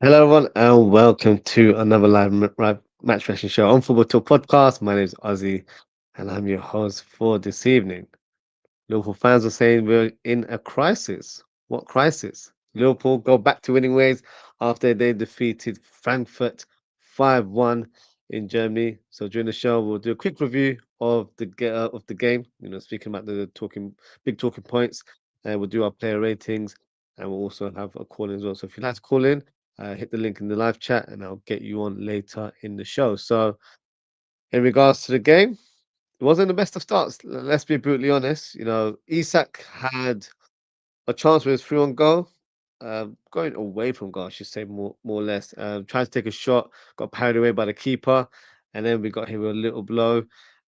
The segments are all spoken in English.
Hello, everyone, and welcome to another live match reaction show on Football Talk Podcast. My name is Ozzie, and I'm your host for this evening. Liverpool fans are saying we're in a crisis. What crisis? Liverpool go back to winning ways after they defeated Frankfurt 5-1 in Germany. So during the show, we'll do a quick review of the game. Speaking about the big talking points, and we'll do our player ratings, and we'll also have a call in as well. So if you'd like to call in, hit the link in the live chat, and I'll get you on later in the show. So in regards to the game, it wasn't the best of starts. Let's be brutally honest. Isak had a chance with his through on goal, going away from goal, I should say, more or less. Tried to take a shot, got carried away by the keeper, and then we got hit with a little blow.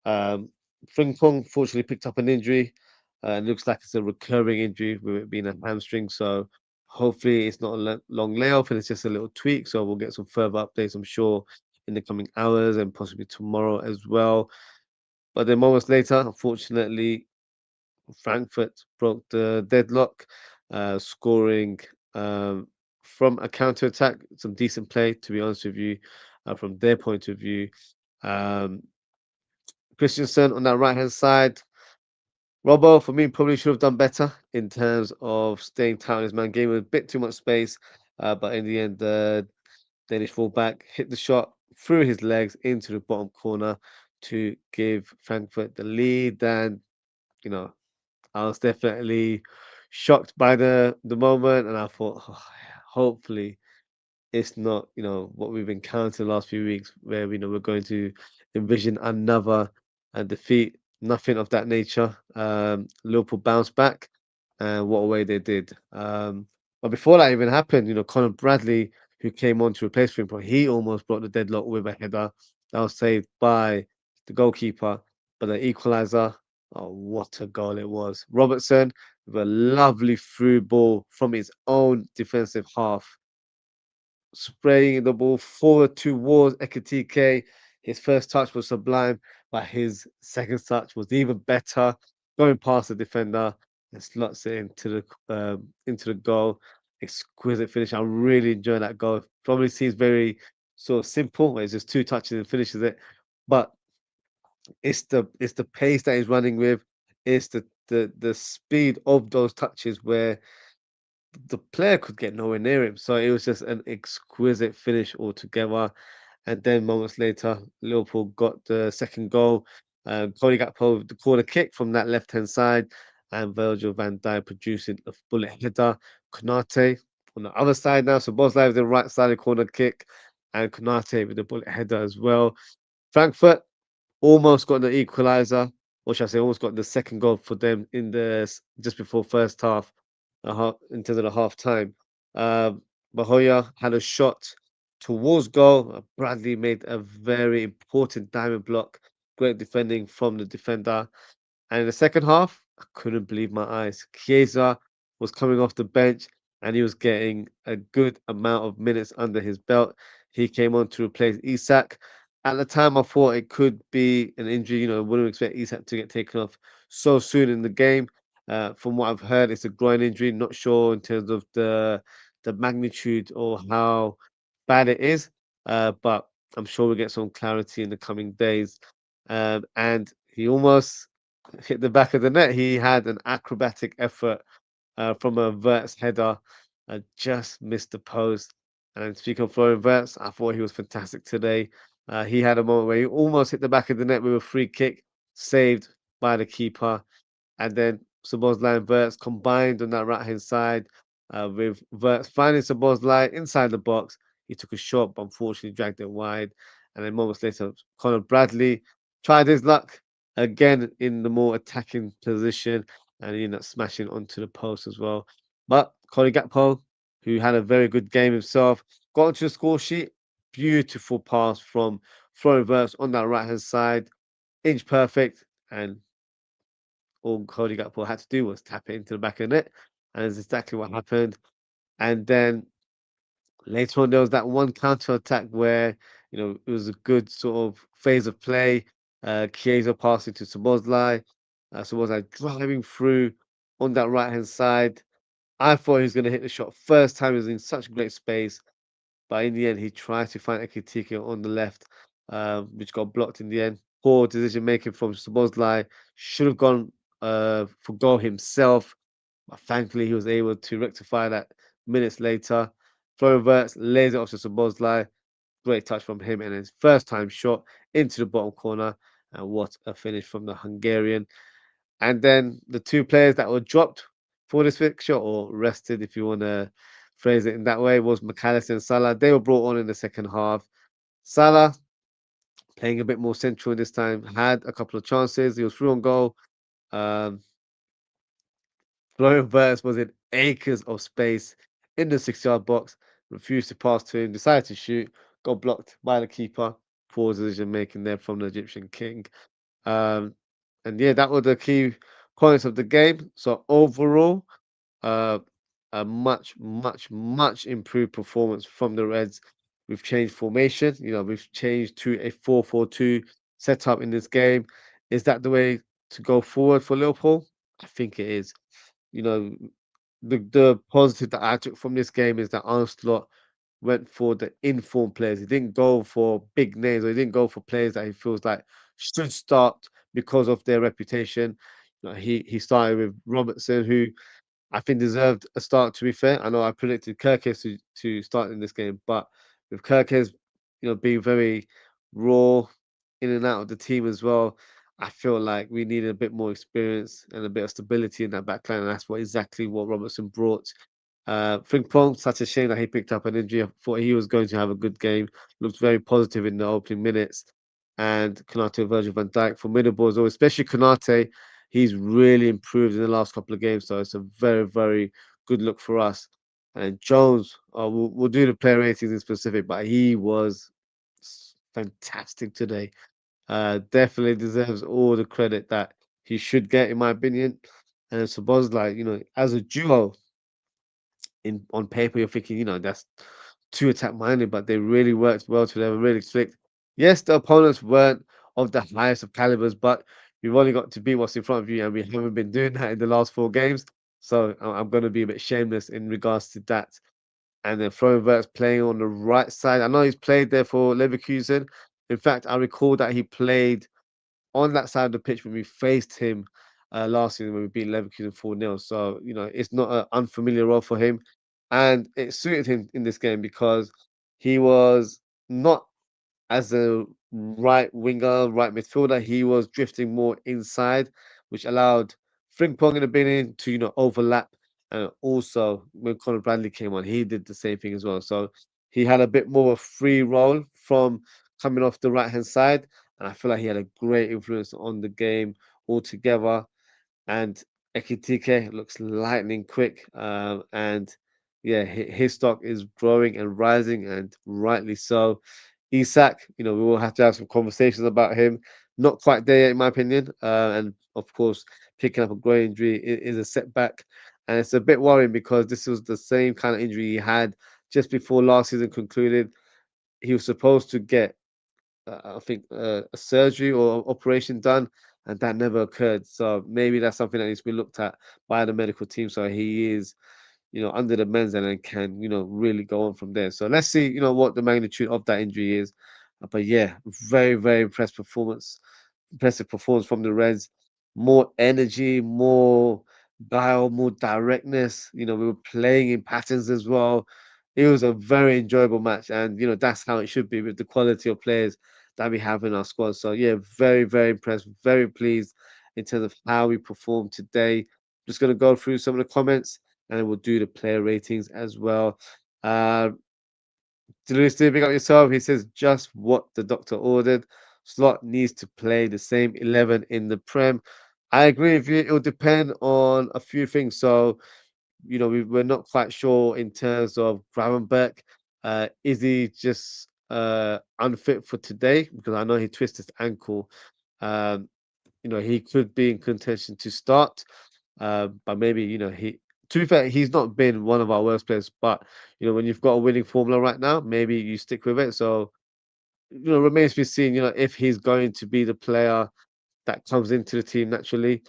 Um, Frimpong fortunately picked up an injury. It looks like it's a recurring injury with it being a hamstring. So hopefully it's not a long layoff and it's just a little tweak. So we'll get some further updates, I'm sure, in the coming hours and possibly tomorrow as well. But then moments later, unfortunately, Frankfurt broke the deadlock, scoring from a counter attack. Some decent play, to be honest with you, from their point of view. Um, Christensen on that right hand side. Robbo, for me, probably should have done better in terms of staying tight on his man. Gave him a bit too much space, but in the end, the Danish fullback hit the shot through his legs into the bottom corner to give Frankfurt the lead. And you know, I was definitely shocked by the moment, and I thought, "Oh, hopefully, it's not what we've encountered the last few weeks, where we're going to envision another defeat. Nothing of that nature. Liverpool bounced back, and what a way they did. But before that even happened, Conor Bradley, who came on to replace Frimpong, he almost brought the deadlock with a header that was saved by the goalkeeper, but the equaliser. Oh, what a goal it was! Robertson with a lovely through ball from his own defensive half, spraying the ball forward towards Ekitike. His first touch was sublime, but his second touch was even better, going past the defender and slots it into the goal. Exquisite finish. I'm really enjoying that goal. Probably seems very sort of simple, where it's just two touches and finishes it, but it's the pace that he's running with, it's the speed of those touches where the player could get nowhere near him. So it was just an exquisite finish altogether. And then moments later, Liverpool got the second goal. Cody Gakpo with the corner kick from that left hand side, and Virgil van Dijk producing a bullet header. Konate on the other side now. So Bosley with the right side of corner kick, and Konate with the bullet header as well. Frankfurt almost got the equalizer, or should I say, almost got the second goal for them in just before first half, in terms of the half time. Bahoya had a shot towards goal. Bradley made a very important diamond block. Great defending from the defender. And in the second half, I couldn't believe my eyes. Chiesa was coming off the bench and he was getting a good amount of minutes under his belt. He came on to replace Isak. At the time, I thought it could be an injury. Wouldn't expect Isak to get taken off so soon in the game. From what I've heard, it's a groin injury. Not sure in terms of the magnitude or how bad it is, but I'm sure we'll get some clarity in the coming days. And he almost hit the back of the net. He had an acrobatic effort from a Verts header, just missed the post. And speaking of Florian Verts, I thought he was fantastic today. He had a moment where he almost hit the back of the net with a free kick, saved by the keeper. And then Szoboszlai and Verts combined on that right hand side, with Verts finding Szoboszlai inside the box. He took a shot, but unfortunately dragged it wide. And then moments later, Conor Bradley tried his luck again in the more attacking position, and he ended up smashing onto the post as well. But Cody Gakpo, who had a very good game himself, got onto the score sheet. Beautiful pass from Florian Verts on that right hand side, inch perfect, and all Cody Gakpo had to do was tap it into the back of the net, and that's exactly what happened. And then later on, there was that one counter attack where it was a good sort of phase of play. Chiesa passing to Szoboszlai, Szoboszlai driving through on that right hand side. I thought he was going to hit the shot first time. He was in such great space, but in the end, he tried to find Ekitike on the left, which got blocked in the end. Poor decision making from Szoboszlai. Should have gone for goal himself, but thankfully he was able to rectify that minutes later. Florian Wirtz lays it off to Szoboszlai. Great touch from him, and his first time shot into the bottom corner. And what a finish from the Hungarian. And then the two players that were dropped for this fixture, or rested, if you want to phrase it in that way, was McAllister and Salah. They were brought on in the second half. Salah, playing a bit more central this time, had a couple of chances. He was through on goal. Um, Florian Wirtz was in acres of space in the 6-yard box, refused to pass to him, decided to shoot, got blocked by the keeper. Poor decision making there from the Egyptian king. Um, and yeah, that were the key points of the game. So overall, uh, a much improved performance from the Reds. We've changed formation. We've changed to a 4-4-2 setup in this game. Is that the way to go forward for Liverpool? I think it is. You know, the positive that I took from this game is that Arne went for the informed players. He didn't go for big names, or he didn't go for players that he feels like should start because of their reputation. He started with Robertson, who I think deserved a start. To be fair, I know I predicted Kirkes to start in this game, but with Kirkes, being very raw in and out of the team as well, I feel like we needed a bit more experience and a bit of stability in that back line, and that's exactly what Robertson brought. Frimpong, such a shame that he picked up an injury. I thought he was going to have a good game. Looked very positive in the opening minutes. And Konate and Virgil van Dijk, formidable as well, especially Konate. He's really improved in the last couple of games, so it's a very good look for us. And Jones, we'll do the player ratings in specific, but he was fantastic today. Definitely deserves all the credit that he should get, in my opinion. And suppose, like, as a duo, in on paper, you're thinking, that's too attack minded, but they really worked well together, really clicked. Yes, the opponents weren't of the highest of calibers, but you've only got to beat what's in front of you, and we haven't been doing that in the last 4 games. So I'm going to be a bit shameless in regards to that. And then Florian Wirtz playing on the right side. I know he's played there for Leverkusen. In fact, I recall that he played on that side of the pitch when we faced him last season when we beat Leverkusen 4-0. So, it's not an unfamiliar role for him. And it suited him in this game because he was not as a right winger, right midfielder. He was drifting more inside, which allowed Frimpong in the beginning to, overlap. And also, when Conor Bradley came on, he did the same thing as well. So he had a bit more of a free role from coming off the right hand side. And I feel like he had a great influence on the game altogether. And Ekitike looks lightning quick. And yeah, his stock is growing and rising, and rightly so. Isak, we will have to have some conversations about him. Not quite there yet, in my opinion. And of course, picking up a groin injury is a setback. And it's a bit worrying because this was the same kind of injury he had just before last season concluded. He was supposed to get, I think, a surgery or operation done, and that never occurred. So maybe that's something that needs to be looked at by the medical team. So he is, under the men's and can, really go on from there. So let's see, what the magnitude of that injury is. But yeah, very impressive performance from the Reds. More energy, more guile, more directness. We were playing in patterns as well. It was a very enjoyable match, and that's how it should be with the quality of players that we have in our squad. So yeah, very impressed, very pleased in terms of how we performed today. Just gonna go through some of the comments, and then we'll do the player ratings as well. Uh, Delirious, big up yourself. He says just what the doctor ordered. Slot needs to play the same 11 in the Prem. I agree with you. It will depend on a few things. So, we're not quite sure in terms of Gravenberch. Is he just unfit for today? Because I know he twisted his ankle. Um, he could be in contention to start. But maybe, to be fair, he's not been one of our worst players. But, when you've got a winning formula right now, maybe you stick with it. So, remains to be seen, if he's going to be the player that comes into the team naturally.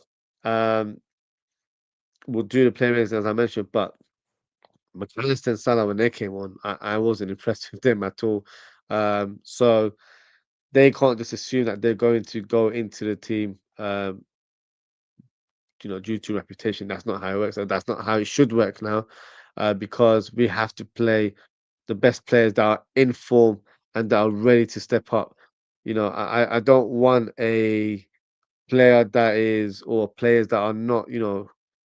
Um, we'll do the playmates as I mentioned, but McAllister and Salah, when they came on, I wasn't impressed with them at all. So they can't just assume that they're going to go into the team, due to reputation. That's not how it works. And that's not how it should work now, because we have to play the best players that are in form and that are ready to step up. I don't want a player that is or players that are not,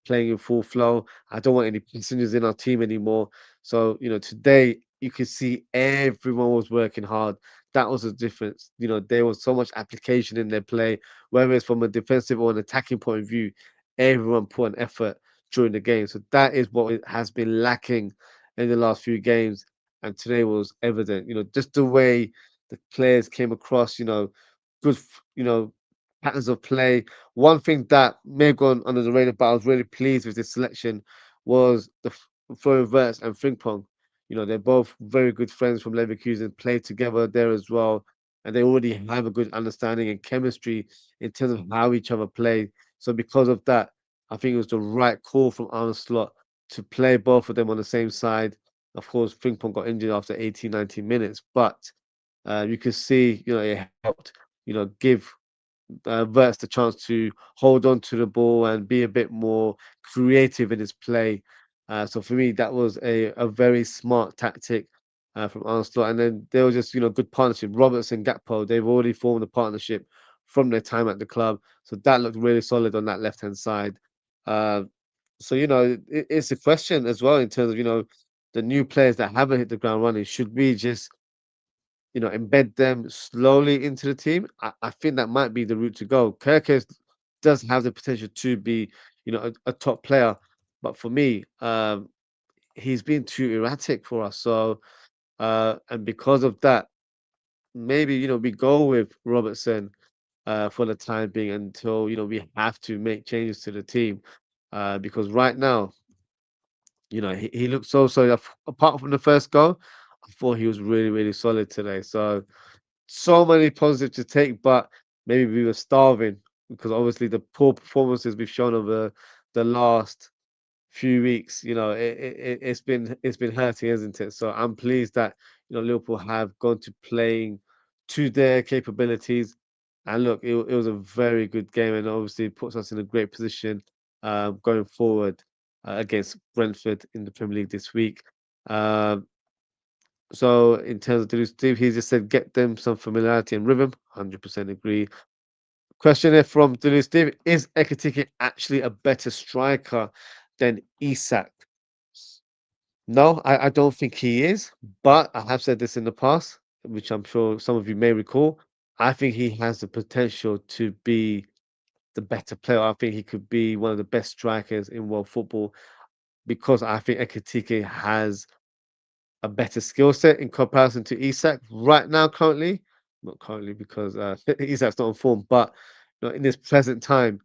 playing in full flow. I don't want any passengers in our team anymore. So, today you could see everyone was working hard. That was the difference. There was so much application in their play, whether it's from a defensive or an attacking point of view, everyone put an effort during the game. So that is what it has been lacking in the last few games. And today was evident, just the way the players came across, good, patterns of play. One thing that may have gone under the radar, but I was really pleased with this selection was the Florian Wirtz and Frimpong. They're both very good friends from Leverkusen, played together there as well, and they already have a good understanding and chemistry in terms of how each other play. So because of that, I think it was the right call from Arne Slot to play both of them on the same side. Of course, Frimpong got injured after 18, 19 minutes, but you could see, it helped, give Verts the chance to hold on to the ball and be a bit more creative in his play. So for me, that was a very smart tactic from Arsenal. And then there was just, good partnership. Roberts and Gakpo, they've already formed a partnership from their time at the club. So that looked really solid on that left-hand side. Uh, so, it's a question as well in terms of, the new players that haven't hit the ground running. Should we just embed them slowly into the team? I think that might be the route to go. Kirkes does have the potential to be, a top player, but for me, he's been too erratic for us. So, and because of that, maybe we go with Robertson for the time being until we have to make changes to the team, because right now, he looked so solid. Apart from the first goal, I thought he was really really solid today. So many positives to take, but maybe we were starving because obviously the poor performances we've shown over the last few weeks, it's been hurting, isn't it? So I'm pleased that Liverpool have gone to playing to their capabilities, and look, it was a very good game, and obviously puts us in a great position going forward against Brentford in the Premier League this week. Um, so in terms of Steve, he just said get them some familiarity and rhythm. 100% agree. Question here from Steve: is Ekitike actually a better striker than Isak? No, I don't think he is. But I have said this in the past, which I'm sure some of you may recall. I think he has the potential to be the better player. I think he could be one of the best strikers in world football because I think Ekitike has a better skill set in comparison to Isak right now, currently. Not currently because Isak's not on form, but in this present time,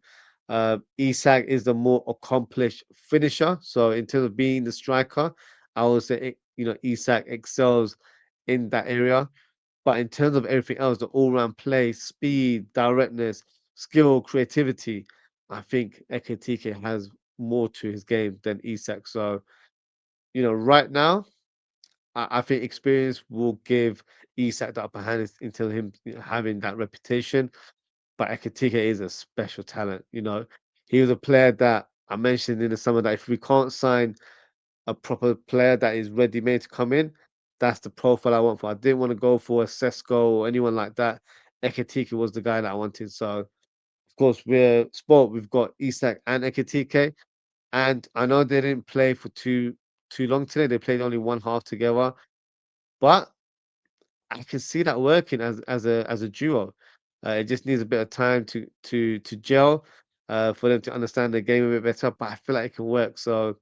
Isak is the more accomplished finisher. So in terms of being the striker, I would say Isak excels in that area. But in terms of everything else, the all-round play, speed, directness, skill, creativity, I think Ekitike has more to his game than Isak. So right now. I think experience will give Isak the upper hand until him having that reputation. But Ekitike is a special talent. He was a player that I mentioned in the summer that if we can't sign a proper player that is ready made to come in, that's the profile I want for. I didn't want to go for a Sesko or anyone like that. Ekitike was the guy that I wanted. So of course we're sport. We've got Isak and Ekitike, and I know they didn't play for too long today. They played only one half together, but I can see that working as a duo. It just needs a bit of time to gel, for them to understand the game a bit better. But I feel like it can work. So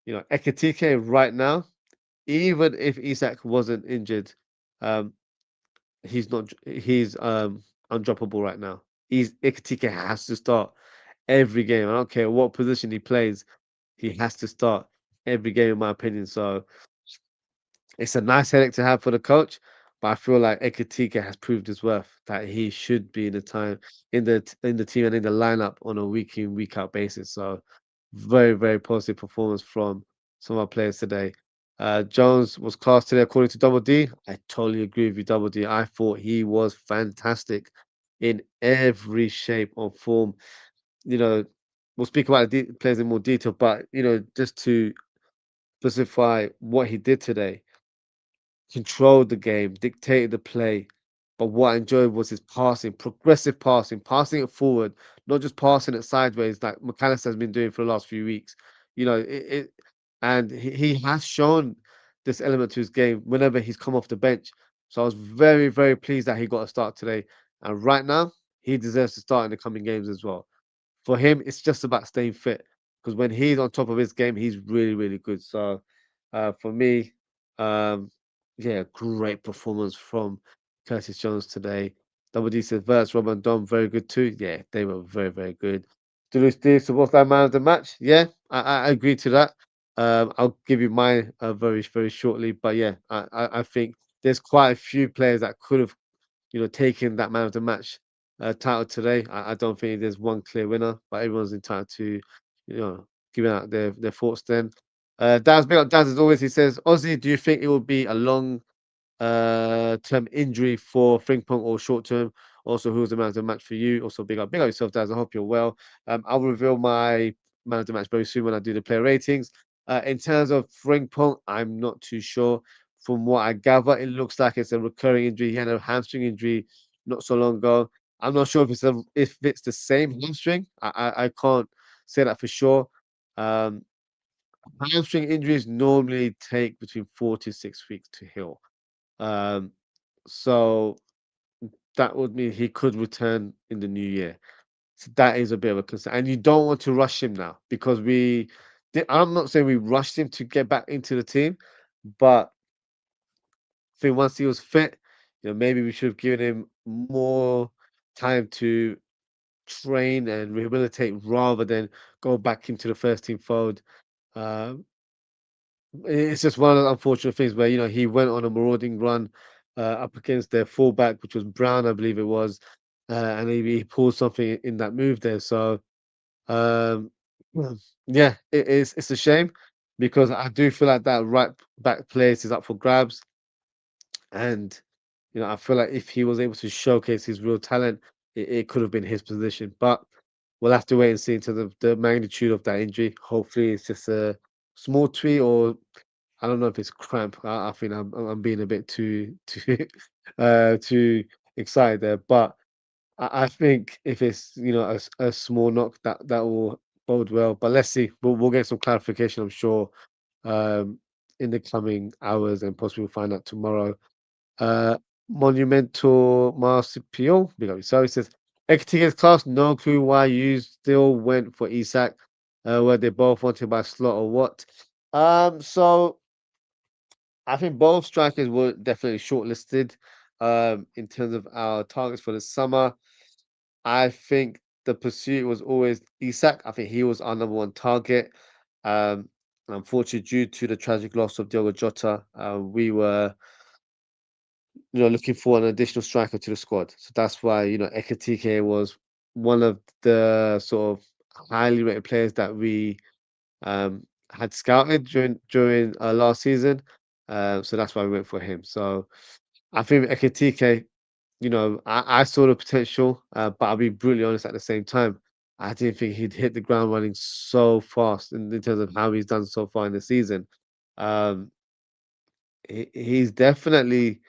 Ekitike right now, even if Isak wasn't injured, um, he's undroppable right now. Ekitike has to start every game. I don't care what position he plays, he has to start every game, in my opinion. So it's a nice headache to have for the coach, but I feel like Ekitike has proved his worth that he should be in the team and in the lineup on a week in, week out basis. So very, very positive performance from some of our players today. Jones was class today, according to Double D. I totally agree with you, Double D. I thought he was fantastic in every shape or form. You know, we'll speak about the players in more detail, but just to specify what he did today, controlled the game, dictated the play. But what I enjoyed was his passing, progressive passing, passing it forward, not just passing it sideways like McAllister has been doing for the last few weeks. And he has shown this element to his game whenever he's come off the bench. So I was very, very pleased that he got a start today. And right now, he deserves to start in the coming games as well. For him, it's just about staying fit because when he's on top of his game, he's really, really good. So for me, um, yeah, great performance from Curtis Jones today. Double D says Verts, Rob and Dom, very good too. Yeah, they were very, very good. Duluth Steve, so what's that man of the match? Yeah, I agree to that. I'll give you mine very, very shortly. But yeah, I think there's quite a few players that could have taking that man of the match title today. I don't think there's one clear winner, but everyone's entitled to, giving out their thoughts then. Daz, big up Daz as always. He says, Ozzy, do you think it will be a long term injury for Frimpong or short term? Also, who's the man of the match for you? Also, big up yourself, Daz. I hope you're well. I'll reveal my man of the match very soon when I do the player ratings. In terms of Frimpong, I'm not too sure. From what I gather, it looks like it's a recurring injury. He had a hamstring injury not so long ago. I'm not sure if it's the same hamstring. I can't say that for sure. Um, Hamstring injuries normally take between 4 to 6 weeks to heal. Um, so that would mean he could return in the new year. So that is a bit of a concern. And you don't want to rush him now because I'm not saying we rushed him to get back into the team, but I think once he was fit, maybe we should have given him more time to train and rehabilitate rather than go back into the first team fold. Um, it's just one of the unfortunate things where he went on a marauding run up against their fullback, which was Brown, I believe it was, and he pulled something in that move there. So um, yeah, it's a shame because I do feel like that right back place is up for grabs, and I feel like if he was able to showcase his real talent, it could have been his position. But we'll have to wait and see into the magnitude of that injury. Hopefully, it's just a small tweak, or I don't know if it's cramp. I think I'm being a bit too too excited there. But I think if it's a small knock, that will bode well. But let's see. We'll get some clarification, I'm sure, um, in the coming hours, and possibly we'll find out tomorrow. Uh, Monumental Marsupial, big up yourself. He says, Ekatiga's class, no clue why you still went for Isak. Were they both wanted by slot or what? So I think both strikers were definitely shortlisted in terms of our targets for the summer. I think the pursuit was always Isak. I think he was our number one target. And unfortunately, due to the tragic loss of Diogo Jota, we were looking for an additional striker to the squad. So that's why, Ekatike was one of the sort of highly rated players that we had scouted during last season. So that's why we went for him. So I think Ekatike, I saw the potential, but I'll be brutally honest at the same time. I didn't think he'd hit the ground running so fast in terms of how he's done so far in the season. Um, he's definitely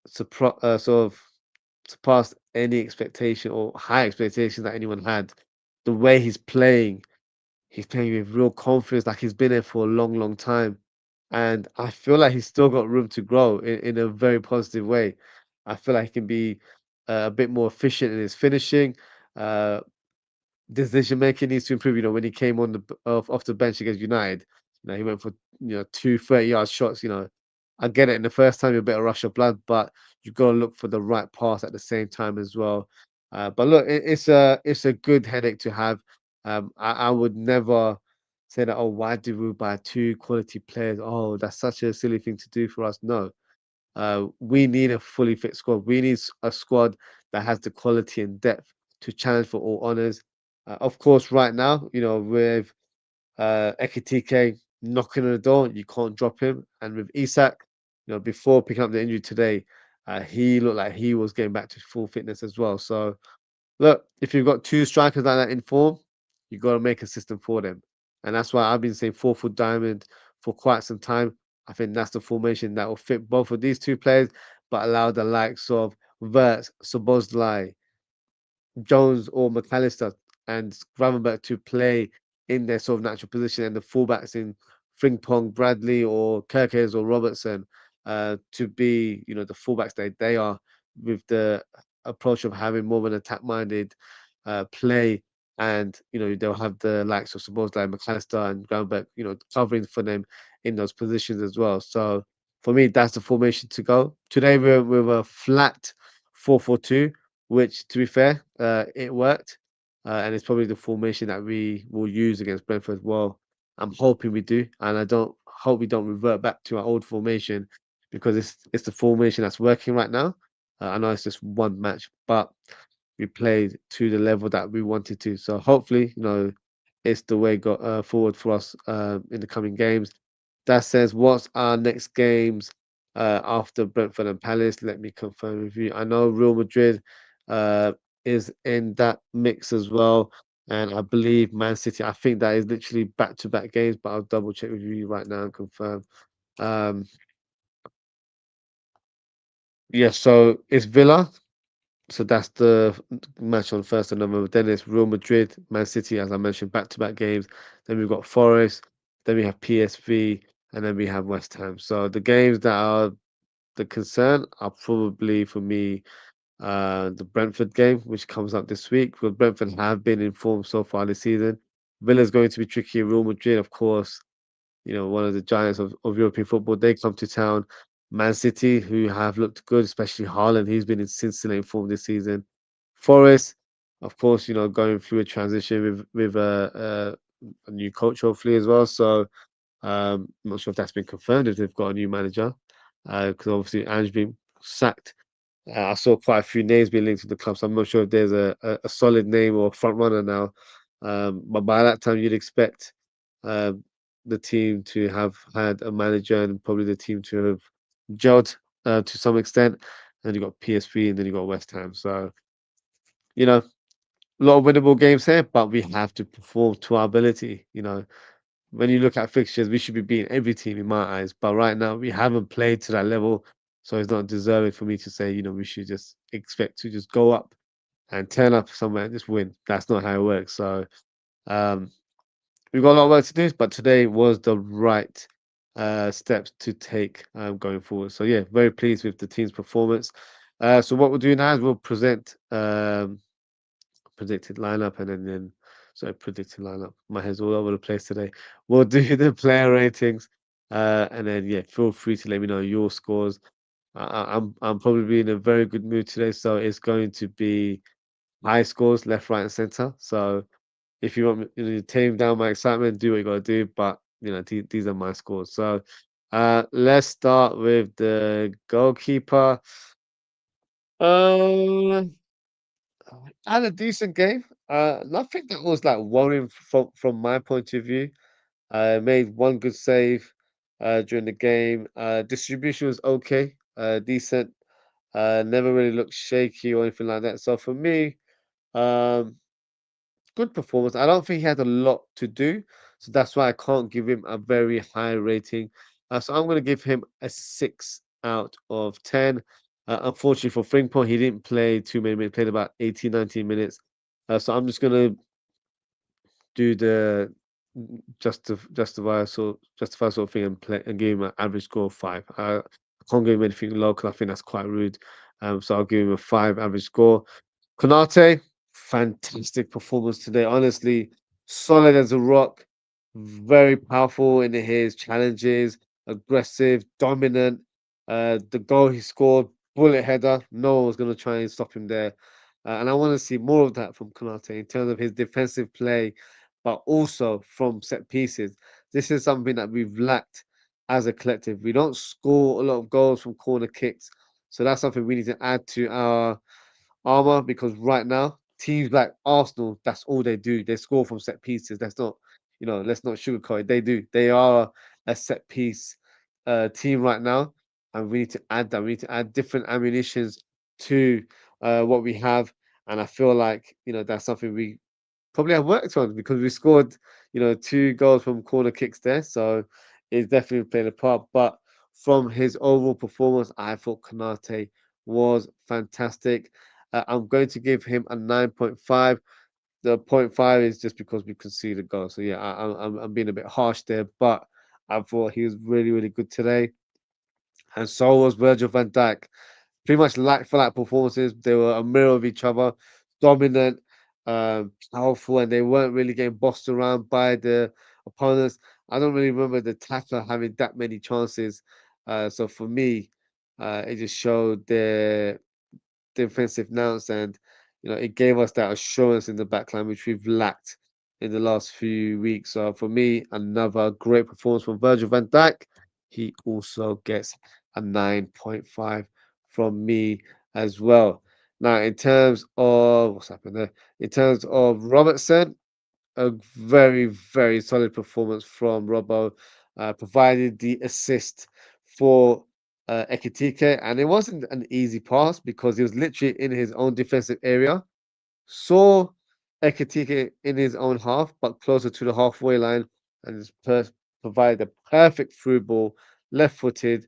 sort of surpassed any expectation or high expectations that anyone had. The way he's playing with real confidence, like he's been there for a long, long time. And I feel like he's still got room to grow in a very positive way. I feel like he can be a bit more efficient in his finishing. Uh, Decision making needs to improve. When he came on off the bench against United, he went for 2 30-yard shots. I get it. In the first time, you're a bit of rush of blood, but you've got to look for the right pass at the same time as well. But look, it's a good headache to have. I would never say that. Oh, why did we buy two quality players? Oh, that's such a silly thing to do for us. No, we need a fully fit squad. We need a squad that has the quality and depth to challenge for all honors. Of course, right now, with Ekitike. knocking on the door. You can't drop him. And with Isak, before picking up the injury today, he looked like he was getting back to full fitness as well. So look, if you've got two strikers like that in form, you got to make a system for them. And that's why I've been saying 4 foot diamond for quite some time. I think that's the formation that will fit both of these two players, but allow the likes of Verts, Sobozlai, Jones or McAllister and Gravenberch to play in their sort of natural position, and the fullbacks in Frimpong, Bradley, or Kirkes or Robertson to be, the fullbacks they are, with the approach of having more of an attack-minded play, and they'll have the likes of suppose like McAllister and Gravenberch, covering for them in those positions as well. So for me, that's the formation to go. Today we're with a flat 4-4-2, which, to be fair, it worked, and it's probably the formation that we will use against Brentford as well. I'm hoping we do, and I don't hope we don't revert back to our old formation, because it's the formation that's working right now. I know it's just one match, but we played to the level that we wanted to. So hopefully, it's the way go forward for us in the coming games. That says, what's our next games after Brentford and Palace? Let me confirm with you. I know Real Madrid uh, is in that mix as well, and I believe Man City. I think that is literally back-to-back games, but I'll double check with you right now and confirm. Um, yeah, so it's Villa. So that's the match on 1st of November. Then it's Real Madrid, Man City, as I mentioned, back-to-back games. Then we've got Forest, then we have PSV, and then we have West Ham. So the games that are the concern are probably for me the Brentford game, which comes up this week. Because Brentford have been in form so far this season. Villa's going to be tricky. Real Madrid, of course, one of the giants of European football. They come to town. Man City, who have looked good, especially Haaland, he's been in scintillating form this season. Forest, of course, going through a transition with a new coach hopefully as well. So I'm not sure if that's been confirmed if they've got a new manager, because obviously Ange been sacked. I saw quite a few names being linked to the club, so I'm not sure if there's a solid name or front runner now. But by that time, you'd expect uh, the team to have had a manager and probably the team to have gelled to some extent. And you got PSV and then you got West Ham. So, a lot of winnable games here, but we have to perform to our ability. When you look at fixtures, we should be beating every team in my eyes. But right now, we haven't played to that level. So it's not deserving for me to say, we should just expect to just go up and turn up somewhere and just win. That's not how it works. So um, we've got a lot of work to do, but today was the right steps to take going forward. So yeah, very pleased with the team's performance. So what we'll do now is we'll present predicted lineup, and then sorry, predicted lineup. My head's all over the place today. We'll do the player ratings, and then yeah, feel free to let me know your scores. I'm probably in a very good mood today, so it's going to be high scores, left, right, and center. So if you want me to tame down my excitement, do what you got to do. But these are my scores. So let's start with the goalkeeper. Um, had a decent game. Nothing that was like worrying from my point of view. I made one good save during the game. Distribution was okay, decent. Never really looked shaky or anything like that. So for me, um, good performance. I don't think he had a lot to do, so that's why I can't give him a very high rating. So I'm going to give him a 6 out of 10. Unfortunately for Frimpong, he didn't play too many minutes, played about 18, 19 minutes. So I'm just going to do the justify sort of thing and play and give him an average score of 5. I can't give him anything low because I think that's quite rude. So I'll give him a 5 average score. Konate, fantastic performance today. Honestly, solid as a rock, very powerful in his challenges, aggressive, dominant. The goal he scored, bullet header. No one was going to try and stop him there. And I want to see more of that from Konate in terms of his defensive play, but also from set pieces. This is something that we've lacked as a collective. We don't score a lot of goals from corner kicks. So that's something we need to add to our armor, because right now teams like Arsenal, that's all they do. They score from set pieces. That's not, let's not sugarcoat it. They do. They are a set piece team right now, and we need to add that. We need to add different ammunitions to what we have, and I feel like that's something we probably have worked on because we scored, two goals from corner kicks there. So it's definitely played a part. But from his overall performance, I thought Kanate was fantastic. I'm going to give him a 9.5. The zero point 0.5 is just because we conceded goal. So yeah, I'm being a bit harsh there, but I thought he was really, really good today. And so was Virgil van Dijk, pretty much like for like performances. They were a mirror of each other, dominant, powerful, and they weren't really getting bossed around by the opponents. I don't really remember the tackler having that many chances. So for me, it just showed their defensive nous, and it gave us that assurance in the backline which we've lacked in the last few weeks. So for me, another great performance from Virgil van Dijk. He also gets a 9.5 from me as well. Now, in terms of what's happened there, in terms of Robertson, a very, very solid performance from Robbo, provided the assist for Ekitike, and it wasn't an easy pass because he was literally in his own defensive area, saw Ekitike in his own half, but closer to the halfway line, and just provided a perfect through ball, left footed,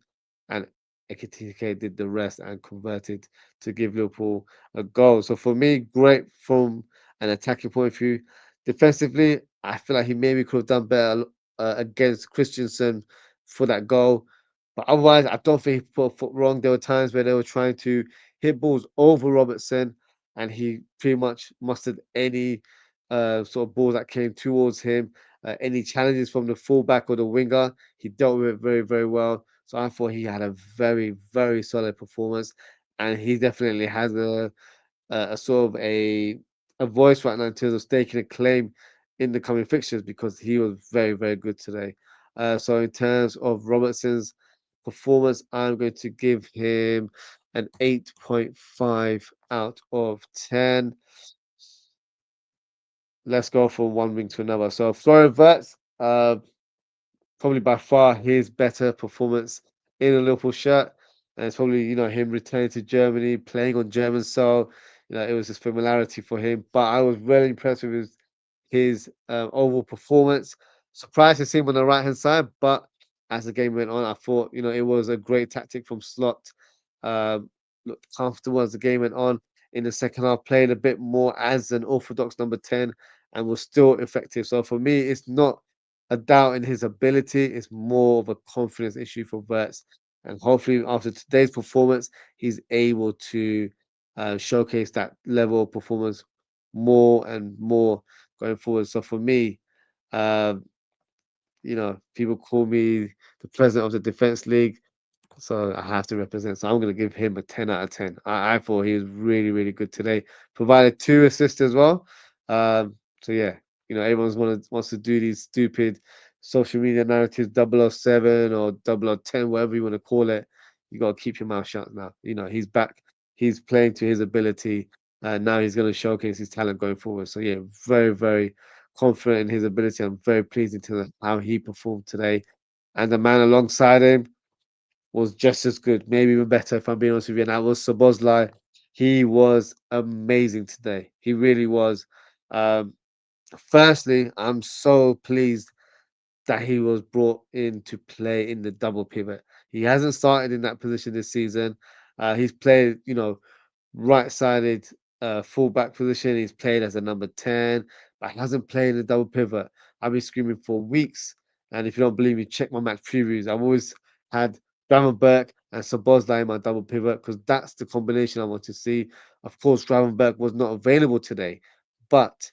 and Ekitike did the rest and converted to give Liverpool a goal. So for me, great from an attacking point of view. Defensively, I feel like he maybe could have done better against Christensen for that goal. But otherwise, I don't think he put a foot wrong. There were times where they were trying to hit balls over Robertson, and he pretty much mustered any sort of balls that came towards him. Any challenges from the fullback or the winger, he dealt with it very, very well. So I thought he had a very, very solid performance, and he definitely has a sort of a voice right now in terms of staking a claim in the coming fixtures because he was very, very good today. So in terms of Robertson's performance, I'm going to give him an 8.5 out of 10. Let's go from one wing to another. So Florian Wirtz, probably by far his better performance in a Liverpool shirt. And it's probably, him returning to Germany, playing on German soil. It was just familiarity for him. But I was very impressed with his overall performance. Surprised to see him on the right hand side, but as the game went on, I thought it was a great tactic from Slot. Looked comfortable as the game went on. In the second half, played a bit more as an orthodox number 10 and was still effective. So for me, it's not a doubt in his ability. It's more of a confidence issue for Verts. And hopefully, after today's performance, he's able to showcase that level of performance more and more going forward. So for me, um, people call me the president of the Defense League. So I have to represent. So I'm going to give him a 10 out of 10. I thought he was really, really good today. Provided two assists as well. So yeah, everyone's wants to do these stupid social media narratives, 007 or 0010, whatever you want to call it. You got to keep your mouth shut now. He's back. He's playing to his ability. And now he's going to showcase his talent going forward. So yeah, very, very confident in his ability. I'm very pleased into how he performed today. And the man alongside him was just as good, maybe even better, if I'm being honest with you. And that was Sabozlai. He was amazing today. He really was. Um, Firstly, I'm so pleased that he was brought in to play in the double pivot. He hasn't started in that position this season. He's played, right-sided fullback position. He's played as a number 10, but he hasn't played a double pivot. I've been screaming for weeks. And if you don't believe me, check my match previews. I've always had Gravenberg and Sabozlai in my double pivot because that's the combination I want to see. Of course, Gravenberg was not available today, but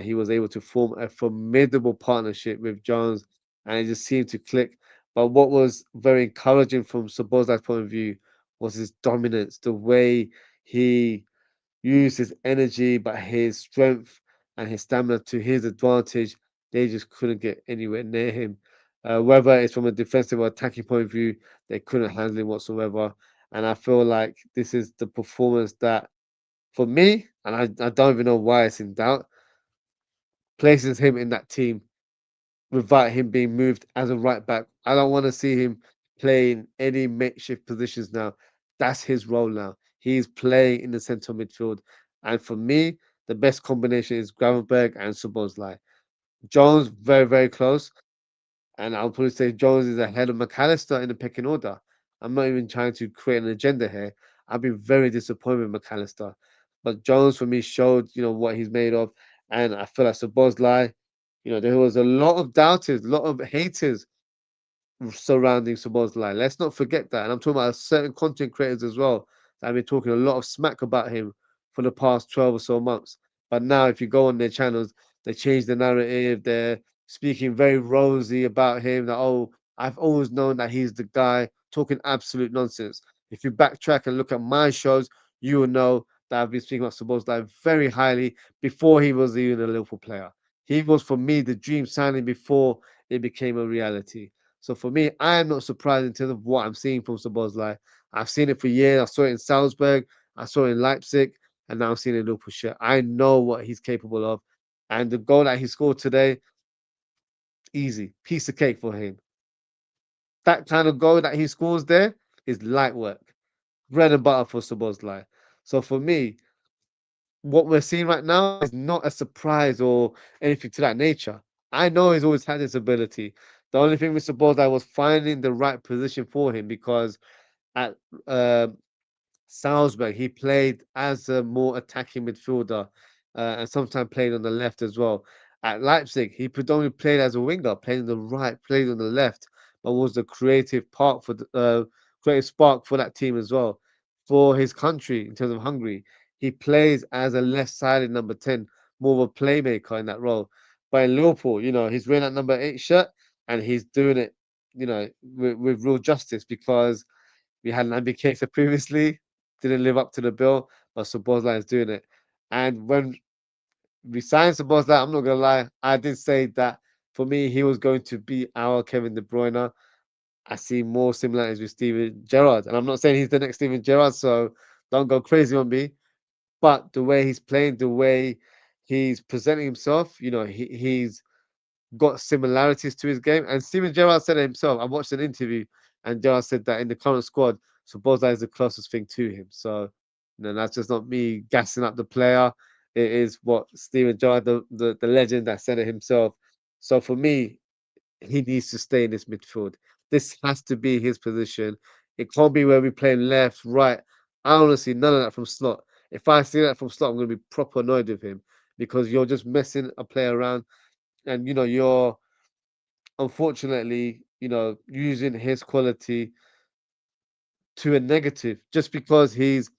he was able to form a formidable partnership with Jones, and it just seemed to click. But what was very encouraging from Sabozlai's point of view was his dominance, the way he used his energy, but his strength and his stamina to his advantage. They just couldn't get anywhere near him. Whether it's from a defensive or attacking point of view, they couldn't handle him whatsoever. And I feel like this is the performance that, for me, and I don't even know why it's in doubt, places him in that team without him being moved as a right back. I don't want to see him playing any makeshift positions now. That's his role now. He's playing in the centre midfield. And for me, the best combination is Gravenberg and Szoboszlai. Jones, very, very close. And I'll probably say Jones is ahead of McAllister in the pecking order. I'm not even trying to create an agenda here. I've been very disappointed with McAllister. But Jones, for me, showed, what he's made of. And I feel like Szoboszlai, there was a lot of doubters, a lot of haters surrounding Szoboszlai. Let's not forget that. And I'm talking about certain content creators as well that have been talking a lot of smack about him for the past 12 or so months. But now, if you go on their channels, they change the narrative. They're speaking very rosy about him. That, oh, I've always known that he's the guy, talking absolute nonsense. If you backtrack and look at my shows, you will know that I've been speaking about Szoboszlai very highly before he was even a Liverpool player. He was, for me, the dream signing before it became a reality. So for me, I am not surprised in terms of what I'm seeing from Szoboszlai. I've seen it for years. I saw it in Salzburg. I saw it in Leipzig, and now I'm seeing it in Liverpool shirt. I know what he's capable of, and the goal that he scored today, easy, piece of cake for him. That kind of goal that he scores there is light work, bread and butter for Szoboszlai. So for me, what we're seeing right now is not a surprise or anything to that nature. I know he's always had this ability. The only thing with Szoboszlai was finding the right position for him because at uh, Salzburg, he played as a more attacking midfielder and sometimes played on the left as well. At Leipzig, he predominantly played as a winger, played on the right, played on the left, but was the creative part for the creative spark for that team as well. For his country, in terms of Hungary, he plays as a left-sided number 10, more of a playmaker in that role. But in Liverpool, he's wearing that number 8 shirt and he's doing it, with real justice because we had an Ambikesa previously, didn't live up to the bill, but Szoboszlai is doing it. And when we signed Szoboszlai, I'm not gonna lie, I did say that for me, he was going to be our Kevin De Bruyne. I see more similarities with Steven Gerrard, and I'm not saying he's the next Steven Gerrard, so don't go crazy on me. But the way he's playing, the way he's presenting himself, he's got similarities to his game. And Steven Gerrard said it himself. I watched an interview, and Gerrard said that in the current squad, Szoboszlai is the closest thing to him. So, that's just not me gassing up the player. It is what Steven Gerrard, the legend, that said it himself. So for me, he needs to stay in this midfield. This has to be his position. It can't be where we play left, right. I honestly none of that from slot. If I see that from slot, I'm going to be proper annoyed with him because you're just messing a player around, and you're unfortunately, using his quality to a negative. Just because he's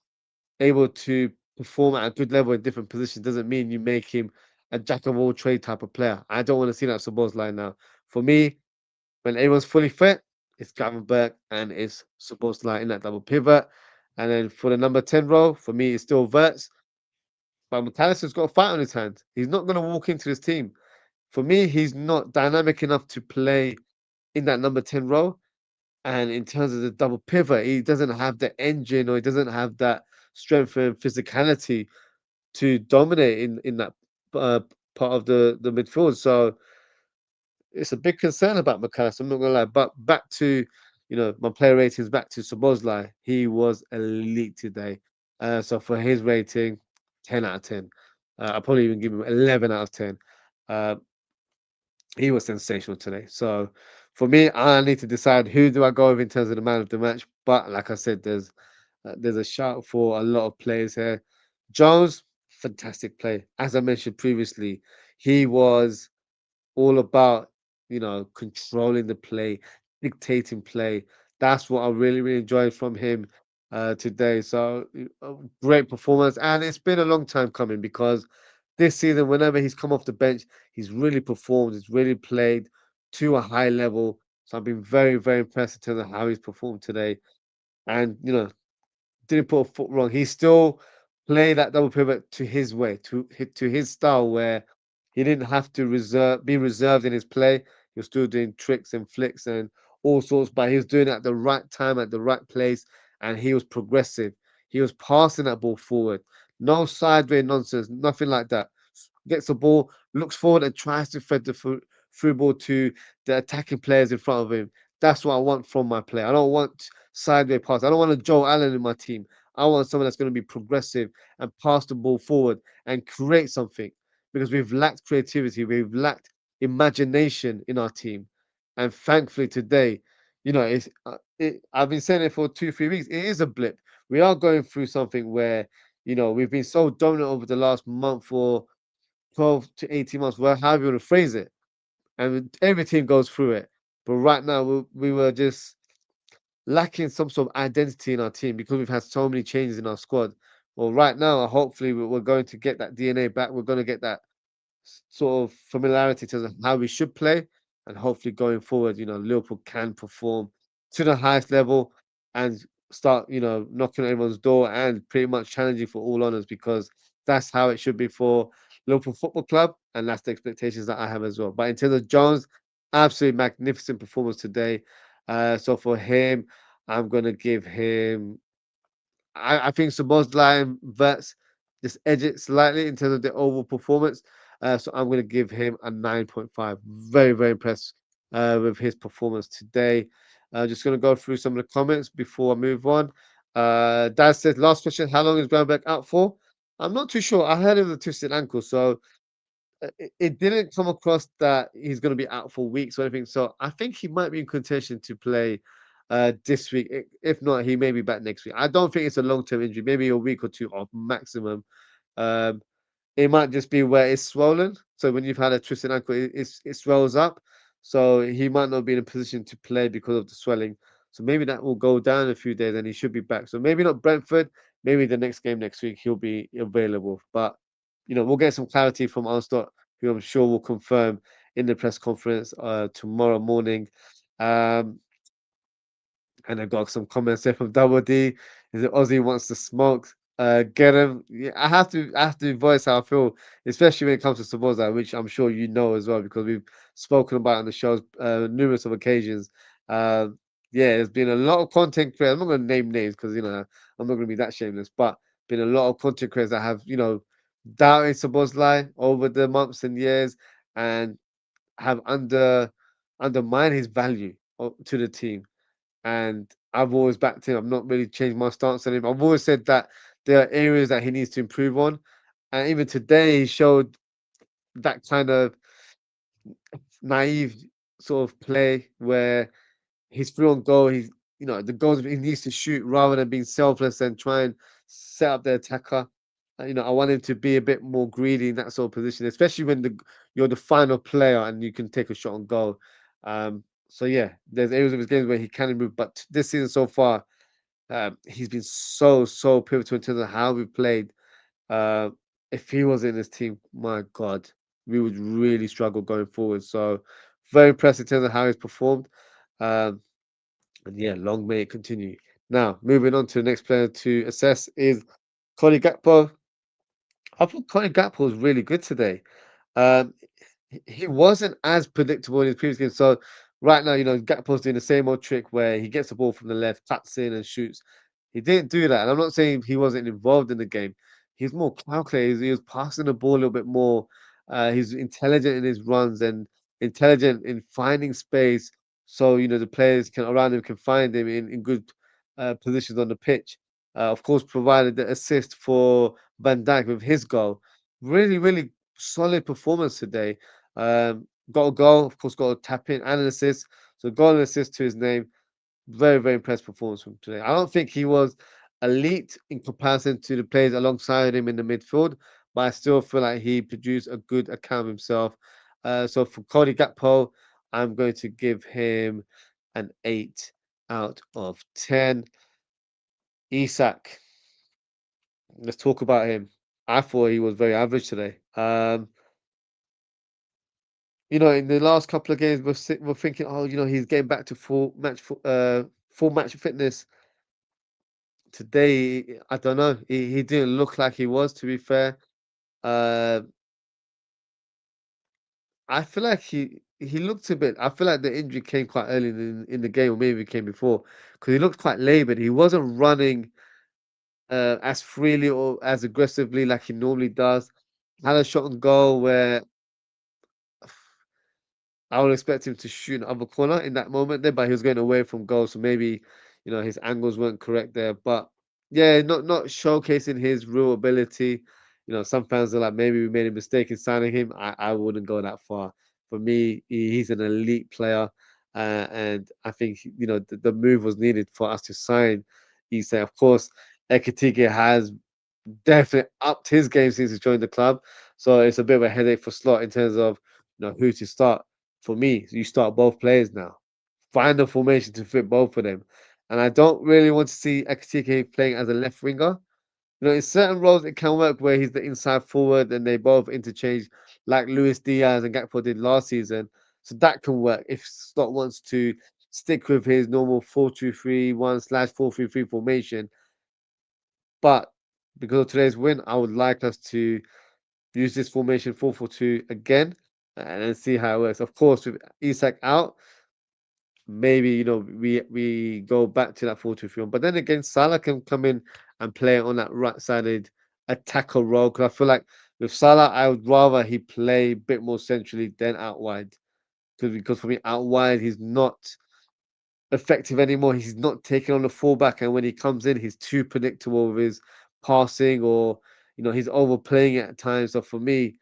able to perform at a good level in different positions doesn't mean you make him a jack of all trade type of player. I don't want to see that Szoboszlai now. For me, when everyone's fully fit, it's Gravenberg and it's Szoboszlai in that double pivot. And then for the number 10 role, for me, it's still Verts. But McAllister's got a fight on his hands. He's not going to walk into this team. For me, he's not dynamic enough to play in that number 10 role. And in terms of the double pivot, he doesn't have the engine or he doesn't have that strength and physicality to dominate in that uh, part of the midfield. So it's a big concern about McAllister. I'm not gonna lie. But back to my player ratings. Back to Szoboszlai. He was elite today. So for his rating, 10 out of 10. I'll probably even give him 11 out of 10. Uh, he was sensational today. So for me, I need to decide who do I go with in terms of the man of the match. But like I said, there's a shout for a lot of players here. Jones, fantastic play. As I mentioned previously, he was all about controlling the play, dictating play. That's what I really really enjoyed from him today. So great performance, and it's been a long time coming because this season, whenever he's come off the bench, he's really performed. He's really played to a high level. So I've been very very impressed in terms of how he's performed today, and didn't put a foot wrong. He still played that double pivot to his way, to his style, where he didn't have to be reserved in his play. He was still doing tricks and flicks and all sorts, but he was doing it at the right time, at the right place, and he was progressive. He was passing that ball forward. No sideways nonsense, nothing like that. Gets the ball, looks forward, and tries to thread through ball to the attacking players in front of him. That's what I want from my player. I don't want sideways pass. I don't want a Joe Allen in my team. I want someone that's going to be progressive and pass the ball forward and create something because we've lacked creativity. We've lacked imagination in our team. And thankfully today, I've been saying it for 2, 3 weeks. It is a blip. We are going through something where, we've been so dominant over the last month or 12 to 18 months, well, however you want to phrase it. And every team goes through it. But right now, we were just lacking some sort of identity in our team because we've had so many changes in our squad. Well, right now, hopefully, we're going to get that DNA back. We're going to get that sort of familiarity to how we should play, and hopefully going forward, Liverpool can perform to the highest level and start, knocking on everyone's door and pretty much challenging for all honors because that's how it should be for Liverpool Football Club, and that's the expectations that I have as well. But in terms of Jones, absolutely magnificent performance today. So for him, I'm gonna give him I think Szoboszlai and Verts just edge it slightly in terms of the overall performance. So I'm going to give him a 9.5. Very, very impressed with his performance today. Just going to go through some of the comments before I move on. Dad says, last question, how long is Groundberg out for? I'm not too sure. I heard it was a twisted ankle, so it didn't come across that he's going to be out for weeks or anything. So I think he might be in contention to play this week. If not, he may be back next week. I don't think it's a long term injury, maybe a week or two off maximum. Um, it might just be where it's swollen. So when you've had a twisted ankle, it swells up. So he might not be in a position to play because of the swelling. So maybe that will go down in a few days and he should be back. So maybe not Brentford. Maybe the next game next week he'll be available. But we'll get some clarity from Arne, who I'm sure will confirm in the press conference tomorrow morning. Um, and I got some comments there from Double D. Is it Ozzie wants to smoke? Get him. Yeah, I have to voice how I feel, especially when it comes to Saboza, which I'm sure you know as well because we've spoken about on the shows numerous of occasions. Uh, yeah, there's been a lot of content creators. I'm not going to name names because I'm not going to be that shameless, but been a lot of content creators that have doubted Sabozlai over the months and years and have undermined his value to the team, and I've always backed him. I've not really changed my stance on him. I've always said that there are areas that he needs to improve on, and even today he showed that kind of naive sort of play where he's through on goal. He's the goals he needs to shoot rather than being selfless and try and set up the attacker. I want him to be a bit more greedy in that sort of position, especially when you're the final player and you can take a shot on goal. So yeah, there's areas of his games where he can improve, but this season so far, he's been so pivotal in terms of how we played. Uh, if he was in this team, my God, we would really struggle going forward. So very impressed in terms of how he's performed. Um, and yeah, long may it continue. Now, moving on to the next player to assess is Cody Gakpo. I thought Cody Gakpo was really good today. Um, he wasn't as predictable in his previous games. So right now, Gakpo's doing the same old trick where he gets the ball from the left, cuts in and shoots. He didn't do that. And I'm not saying he wasn't involved in the game. He was more calculated. He was passing the ball a little bit more. He's intelligent in his runs and intelligent in finding space. So, the players around him can find him in good positions on the pitch. Of course, provided the assist for Van Dijk with his goal. Really, really solid performance today. Got a goal, of course, got a tap in and an assist. So goal and assist to his name. Very, very impressed performance from today. I don't think he was elite in comparison to the players alongside him in the midfield, but I still feel like he produced a good account of himself. So for Cody Gakpo, I'm going to give him an 8 out of 10. Isak, let's talk about him. I thought he was very average today. In the last couple of games, we're thinking, oh, he's getting back to full match fitness. Today, I don't know. He didn't look like he was. To be fair, uh, I feel like he looked a bit. I feel like the injury came quite early in the game, or maybe it came before, because he looked quite laboured. He wasn't running as freely or as aggressively like he normally does. Had a shot on goal where I would expect him to shoot in the other corner in that moment there, but he was going away from goal, so maybe his angles weren't correct there. But yeah, not showcasing his real ability. Some fans are like, maybe we made a mistake in signing him. I wouldn't go that far. For me, he's an elite player, and I think the move was needed for us to sign Isak. Of course, Ekitike has definitely upped his game since he joined the club, so it's a bit of a headache for Slot in terms of who to start. For me, you start both players now. Find a formation to fit both of them. And I don't really want to see Ekitike playing as a left winger. In certain roles it can work where he's the inside forward and they both interchange like Luis Diaz and Gakpo did last season. So that can work if Slot wants to stick with his normal 4-2-3-1/4-3-3 formation. But because of today's win, I would like us to use this formation 4-4-2 again and then see how it works. Of course, with Isak out, maybe we go back to that 4-2-3-1. But then again, Salah can come in and play on that right-sided attacker role. Because I feel like with Salah, I would rather he play a bit more centrally than out wide. Because for me, out wide, he's not effective anymore. He's not taking on the fullback, and when he comes in, he's too predictable with his passing, or he's overplaying it at times. So for me,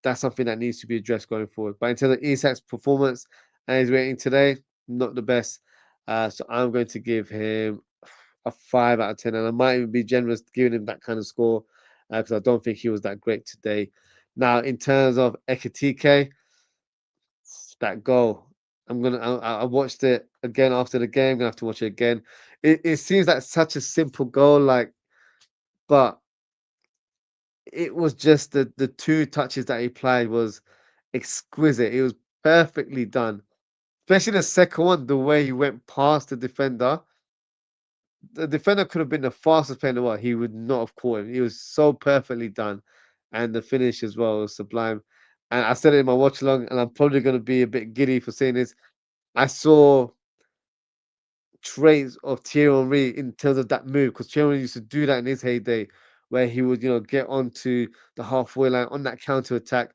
that's something that needs to be addressed going forward. But in terms of Isak's performance and his rating today, not the best. So I'm going to give him a 5 out of 10, and I might even be generous giving him that kind of score because I don't think he was that great today. Now, in terms of Ekitike, that goal. I watched it again after the game. Gonna have to watch it again. It seems like such a simple goal, like, but it was just the two touches that he played was exquisite. It was perfectly done. Especially the second one, the way he went past the defender. The defender could have been the fastest player in the world. He would not have caught him. It was so perfectly done. And the finish as well was sublime. And I said it in my watch along, and I'm probably going to be a bit giddy for saying this. I saw traits of Thierry Henry in terms of that move because Thierry Henry used to do that in his heyday, where he would get onto the halfway line on that counter attack,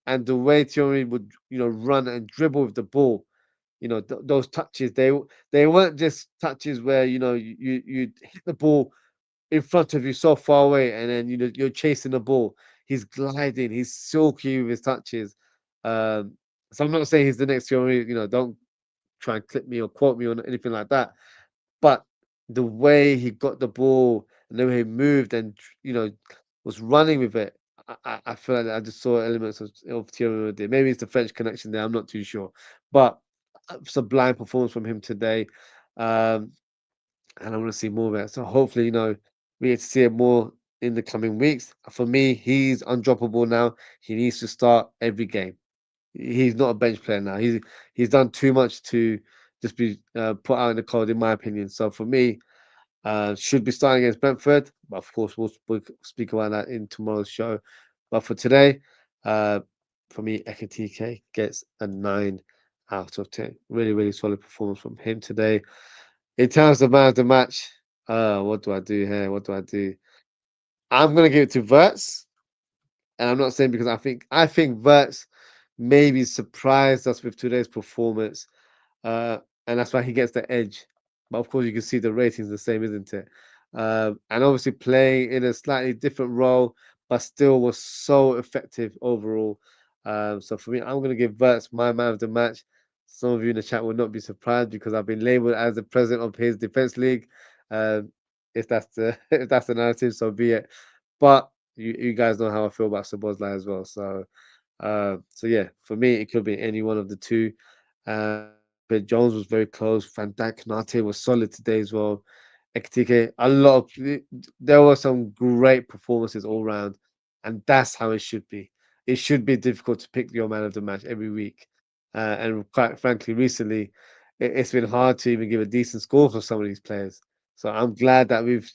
and the way Thierry Henry would run and dribble with the ball. Those touches they weren't just touches where you hit the ball in front of you so far away and then you're chasing the ball. He's gliding, he's silky with his touches. Um, so I'm not saying he's the next Thierry Henry. Don't try and clip me or quote me or anything like that. But the way he got the ball and the way he moved and was running with it, I feel like I just saw elements of Thierry there. Maybe it's the French connection there. I'm not too sure, but sublime performance from him today, and I want to see more of it. So hopefully, we get to see it more in the coming weeks. For me, he's undroppable now. He needs to start every game. He's not a bench player now. He's done too much to just be put out in the cold, in my opinion. So for me, should be starting against Brentford, but of course we'll speak about that in tomorrow's show. But for today, uh, for me, Ekitike gets a 9 out of 10. Really, really solid performance from him today. In terms of man of the match, what do I do here? What do I do? I'm gonna give it to Verts. And I'm not saying because I think Verts maybe surprised us with today's performance, and that's why he gets the edge. But of course, you can see the ratings the same, isn't it? And obviously playing in a slightly different role, but still was so effective overall. So for me, I'm going to give Verts my man of the match. Some of you in the chat will not be surprised because I've been labeled as the president of his defense league. Um, if that's the if that's the narrative, so be it. But you guys know how I feel about Sabozlai as well. So yeah, for me, it could be any one of the two. But Jones was very close. Van Dijk, Nate was solid today as well. Ekitike, there were some great performances all round, and that's how it should be. It should be difficult to pick your man of the match every week. And quite frankly, recently, it's been hard to even give a decent score for some of these players. So I'm glad that we've,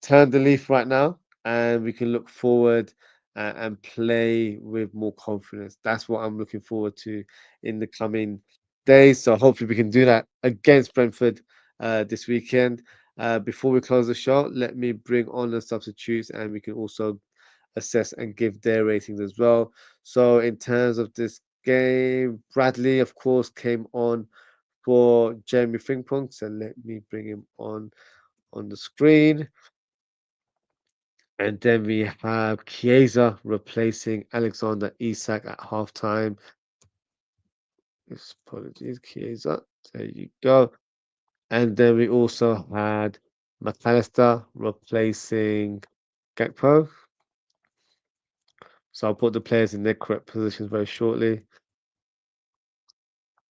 turn the leaf right now and we can look forward and play with more confidence. That's what I'm looking forward to in the coming days. So hopefully we can do that against Brentford this weekend. Before we close the show, let me bring on the substitutes and we can also assess and give their ratings as well. So in terms of this game. Bradley, of course, came on for Jeremy Frimpong. So let me bring him on the screen. And then we have Chiesa replacing Alexander Isak at halftime. Apologies, Chiesa. There you go. And then we also had McAllister replacing Gakpo. So I'll put the players in their correct positions very shortly.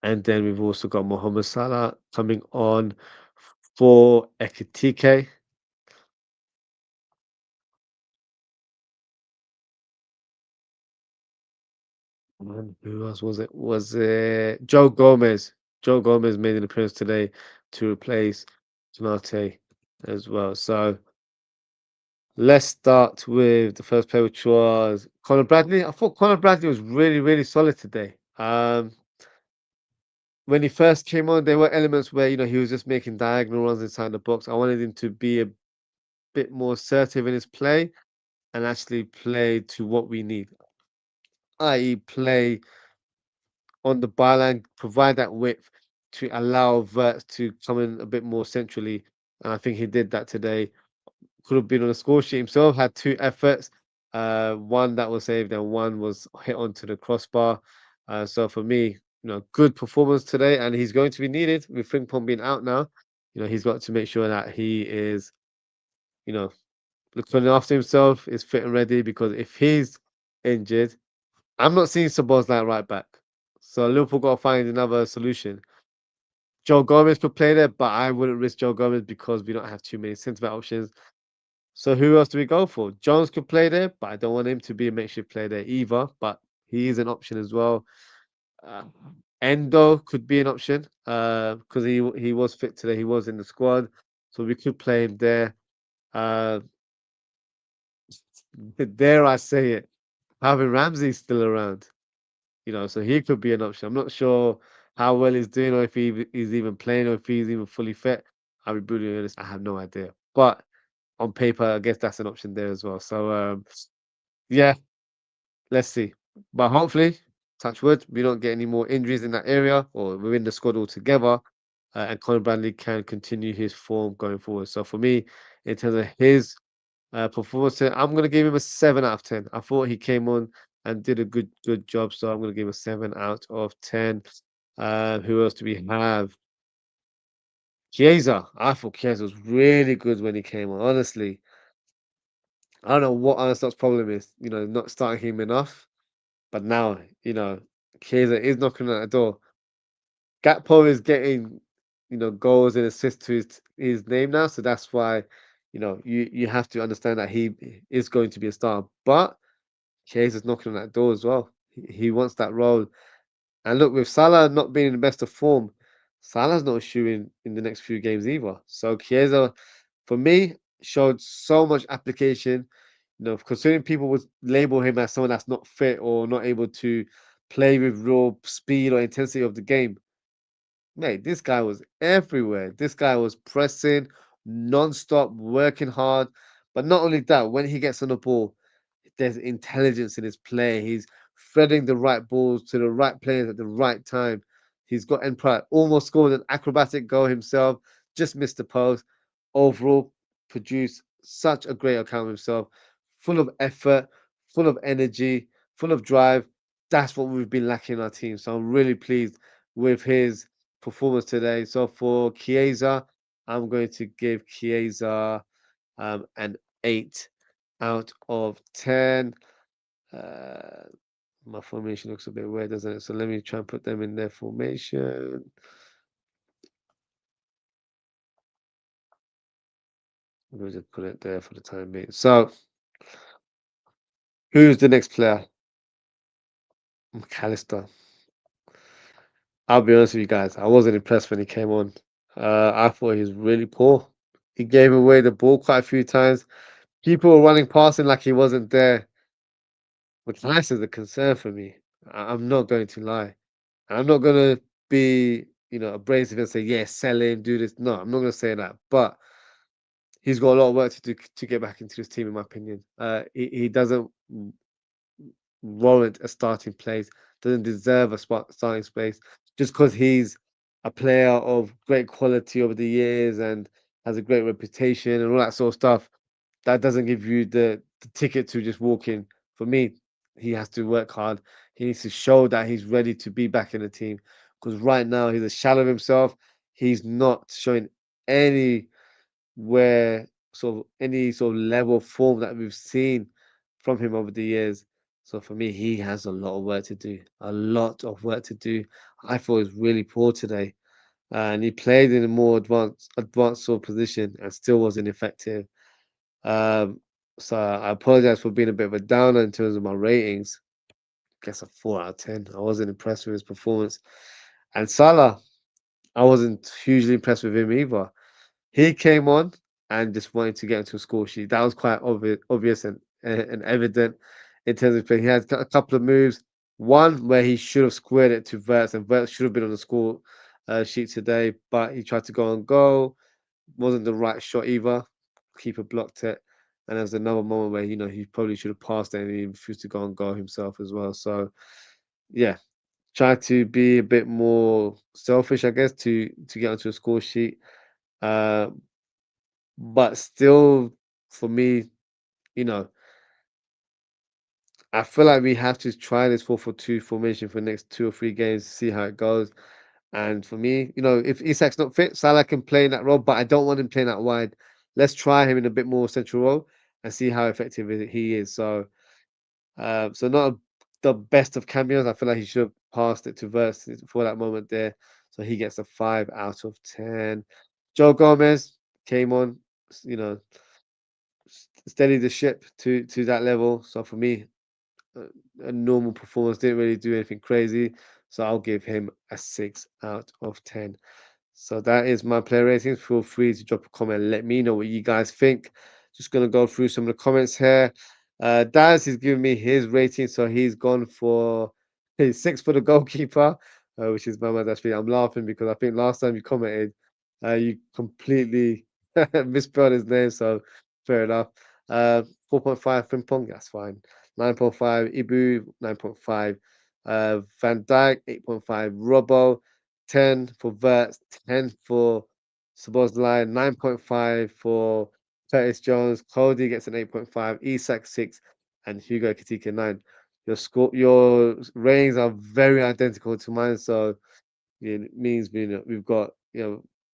And then we've also got Mohamed Salah coming on for Ekitike. And who else was it? Was it Joe Gomez? Joe Gomez made an appearance today to replace Canate as well. So let's start with the first player, which was Conor Bradley. I thought Conor Bradley was really, really solid today. When he first came on, there were elements where he was just making diagonal runs inside the box. I wanted him to be a bit more assertive in his play and actually play to what we need, i.e., play on the byline, provide that width to allow Verts to come in a bit more centrally. And I think he did that today. Could have been on the score sheet himself, had two efforts. One that was saved and one was hit onto the crossbar. So for me, good performance today, and he's going to be needed with Frimpong being out now. He's got to make sure that he is, you know, looking after himself, is fit and ready, because if he's injured, I'm not seeing Sabozlai right back. So Liverpool got to find another solution. Joe Gomez could play there, but I wouldn't risk Joe Gomez because we don't have too many centre back options. So who else do we go for? Jones could play there, but I don't want him to be a makeshift player there either. But he is an option as well. Uh, Endo could be an option because he was fit today. He was in the squad, so we could play him there. Uh, dare I say it, having Ramsey still around, so he could be an option. I'm not sure how well he's doing, or if he's even playing, or if he's even fully fit. I'll be brutally honest, I have no idea. But on paper, I guess that's an option there as well. So yeah, let's see. But hopefully, touch wood, we don't get any more injuries in that area or within the squad altogether. And Conor Bradley can continue his form going forward. So for me, in terms of his performance, I'm going to give him a 7 out of 10. I thought he came on and did a good job. So I'm going to give him a 7 out of 10. Who else do we have? Chiesa. I thought Chiesa was really good when he came on. Honestly, I don't know what Arne problem is, not starting him enough. But now, Chiesa is knocking at the door. Gakpo is getting, goals and assists to his name now. So that's why, you have to understand that he is going to be a star. But Chiesa's knocking on that door as well. He wants that role. And look, with Salah not being in the best of form, Salah's not shooting in the next few games either. So Chiesa, for me, showed so much application. Considering people would label him as someone that's not fit or not able to play with real speed or intensity of the game. Mate, this guy was everywhere. This guy was pressing non-stop, working hard. But not only that, when he gets on the ball, there's intelligence in his play. He's threading the right balls to the right players at the right time. He's got Empire almost scored an acrobatic goal himself, just missed the post. Overall, produced such a great account of himself, full of effort, full of energy, full of drive. That's what we've been lacking in our team. So I'm really pleased with his performance today. So for Chiesa, I'm going to give Chiesa an 8 out of 10. Uh, my formation looks a bit weird, doesn't it? So let me try and put them in their formation. Let me just put it there for the time being. So, who's the next player? McAllister. I'll be honest with you guys. I wasn't impressed when he came on. I thought he was really poor. He gave away the ball quite a few times. People were running past him like he wasn't there. McAllister's a concern for me. I'm not going to lie. I'm not gonna be, abrasive and say, yeah, sell him, do this. No, I'm not gonna say that. But he's got a lot of work to do to get back into his team, in my opinion. He doesn't warrant a starting place doesn't deserve a spot starting space just because he's a player of great quality over the years and has a great reputation and all that sort of stuff. That doesn't give you the ticket to just walk in. For me, he has to work hard. He needs to show that he's ready to be back in the team. Because right now he's a shell of himself. He's not showing any where sort of any sort of level of form that we've seen from him over the years. So for me, he has a lot of work to do. A lot of work to do. I thought he was really poor today, and he played in a more advanced sort of position and still wasn't effective. Um, so I apologize for being a bit of a downer in terms of my ratings. Guess a 4 out of 10. I wasn't impressed with his performance, and Salah, I wasn't hugely impressed with him either. He came on and just wanted to get into a score sheet. That was quite obvious and evident in terms of play. He had a couple of moves. One where he should have squared it to Verts, and Verts should have been on the score sheet today, but he tried to go on goal. Wasn't the right shot either. Keeper blocked it. And there was another moment where, he probably should have passed it and he refused to go on goal himself as well. So, yeah, try to be a bit more selfish, I guess, to get onto a score sheet. Uh, but still, for me, you know, I feel like we have to try this 4-4-2 formation for the next 2 or 3 games to see how it goes. And for me, if Isak's not fit, Salah can play in that role, but I don't want him playing that wide. Let's try him in a bit more central role and see how effective he is. So not the best of cameos. I feel like he should have passed it to Verts for that moment there. So he gets a 5 out of 10. Joe Gomez came on, you know, steadied the ship to that level. So for me, a, a normal performance, didn't really do anything crazy. So I'll give him a 6 out of 10. So that is my player ratings. Feel free to drop a comment and let me know what you guys think. Just gonna go through some of the comments here. Daz is giving me his rating, so he's gone for his 6 for the goalkeeper, which is my man. Actually, I'm laughing because I think last time you commented, you completely misspelled his name. So fair enough. 4.5 Frimpong, that's fine. 9.5 Ibu, 9.5 Van Dijk, 8.5 Robbo, 10 for Verts, 10 for Sabozlai, 9.5 for Curtis Jones. Cody gets an 8.5, Isak 6, and Hugo Katika 9. Your ratings are very identical to mine, so it means we've got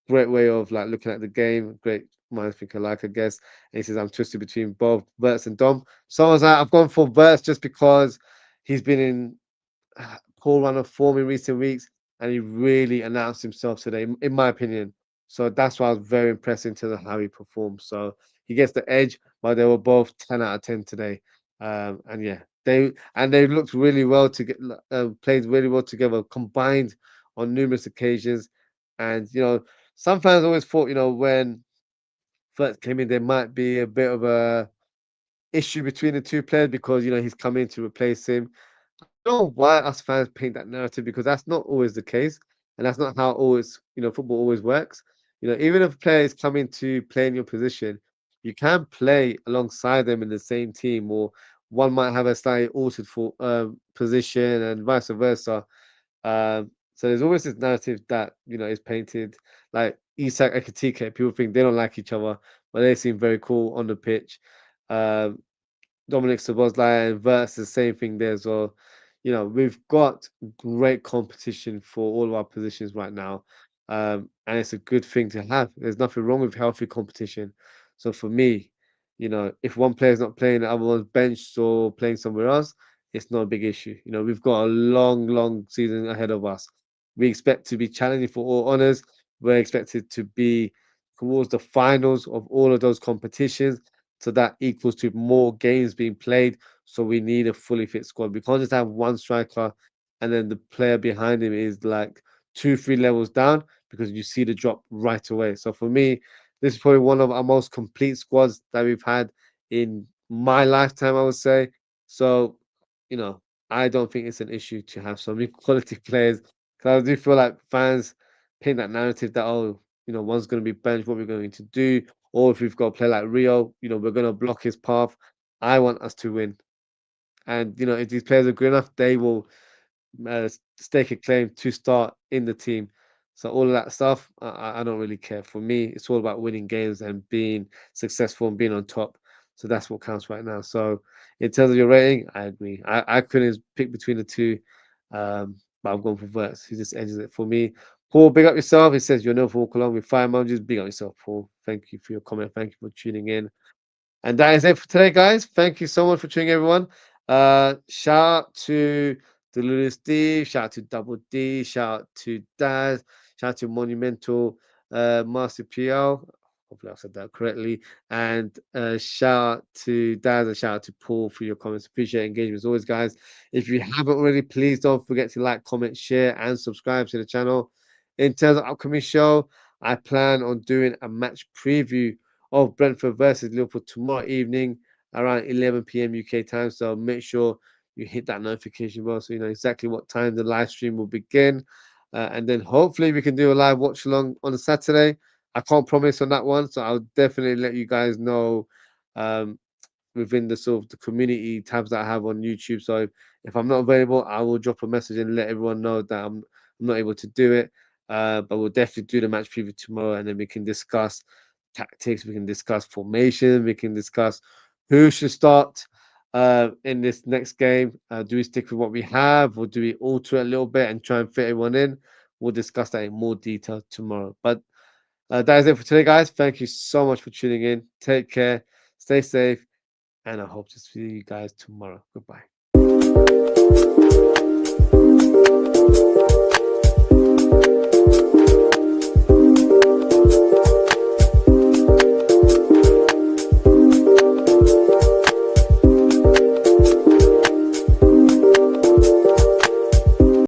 great way of like looking at the game, great minds think alike, I guess. And he says I'm twisted between both Verts and Dom. So I was like, I've gone for Verts just because he's been in poor run of form in recent weeks, and he really announced himself today, in my opinion. So that's why I was very impressed in terms of how he performed. So he gets the edge, but they were both 10 out of 10 today. And yeah, they looked really well to get played really well together, combined on numerous occasions. And some fans always thought, when first came in, there might be a bit of a issue between the two players because he's come in to replace him. Know why us fans paint that narrative because that's not always the case, and that's not how always football always works. Even if players come in to play in your position, you can play alongside them in the same team, or one might have a slightly altered for position and vice versa. So there's always this narrative that is painted like Isak and Katika. People think they don't like each other, but they seem very cool on the pitch. Um, Dominic Szoboszlai and Verts, the same thing there as well. We've got great competition for all of our positions right now. And it's a good thing to have. There's nothing wrong with healthy competition. So for me, if one player's not playing, the other one's benched or playing somewhere else, it's not a big issue. We've got a long, long season ahead of us. We expect to be challenging for all honours. We're expected to be towards the finals of all of those competitions. So that equals to more games being played. So we need a fully fit squad. We can't just have one striker and then the player behind him is like 2, 3 levels down because you see the drop right away. So for me, this is probably one of our most complete squads that we've had in my lifetime, I would say. So, you know, I don't think it's an issue to have so many quality players. Because I do feel like fans paint that narrative that, oh, one's going to be benched, what we're going to do, or if we've got a player like Rio, we're going to block his path. I want us to win. And, if these players are good enough, they will stake a claim to start in the team. So all of that stuff, I don't really care. For me, it's all about winning games and being successful and being on top. So that's what counts right now. So in terms of your rating, I agree. I couldn't pick between the two, but I'm going for Verts. He just edges it for me. Paul, big up yourself. He says you're no for walk along with 5 emojis. Big up yourself, Paul. Thank you for your comment. Thank you for tuning in. And that is it for today, guys. Thank you so much for tuning in, everyone. Shout out to the Lulu Steve, shout out to Double D, shout out to Daz, shout out to Monumental Master PL. Hopefully I said that correctly. And shout out to Daz and shout out to Paul for your comments. Appreciate engagement as always, guys. If you haven't already, please don't forget to like, comment, share, and subscribe to the channel. In terms of upcoming show, I plan on doing a match preview of Brentford versus Liverpool tomorrow evening around 11 p.m. UK time. So make sure you hit that notification bell so you know exactly what time the live stream will begin. And then hopefully we can do a live watch along on a Saturday. I can't promise on that one, so I'll definitely let you guys know um, within the sort of the community tabs that I have on YouTube. So if I'm not available, I will drop a message and let everyone know that I'm not able to do it. But we'll definitely do the match preview tomorrow, and then we can discuss tactics, we can discuss formation, we can discuss who should start in this next game. Do we stick with what we have, or do we alter it a little bit and try and fit everyone in? We'll discuss that in more detail tomorrow. But that is it for today, guys. Thank you so much for tuning in. Take care, stay safe, and I hope to see you guys tomorrow. Goodbye.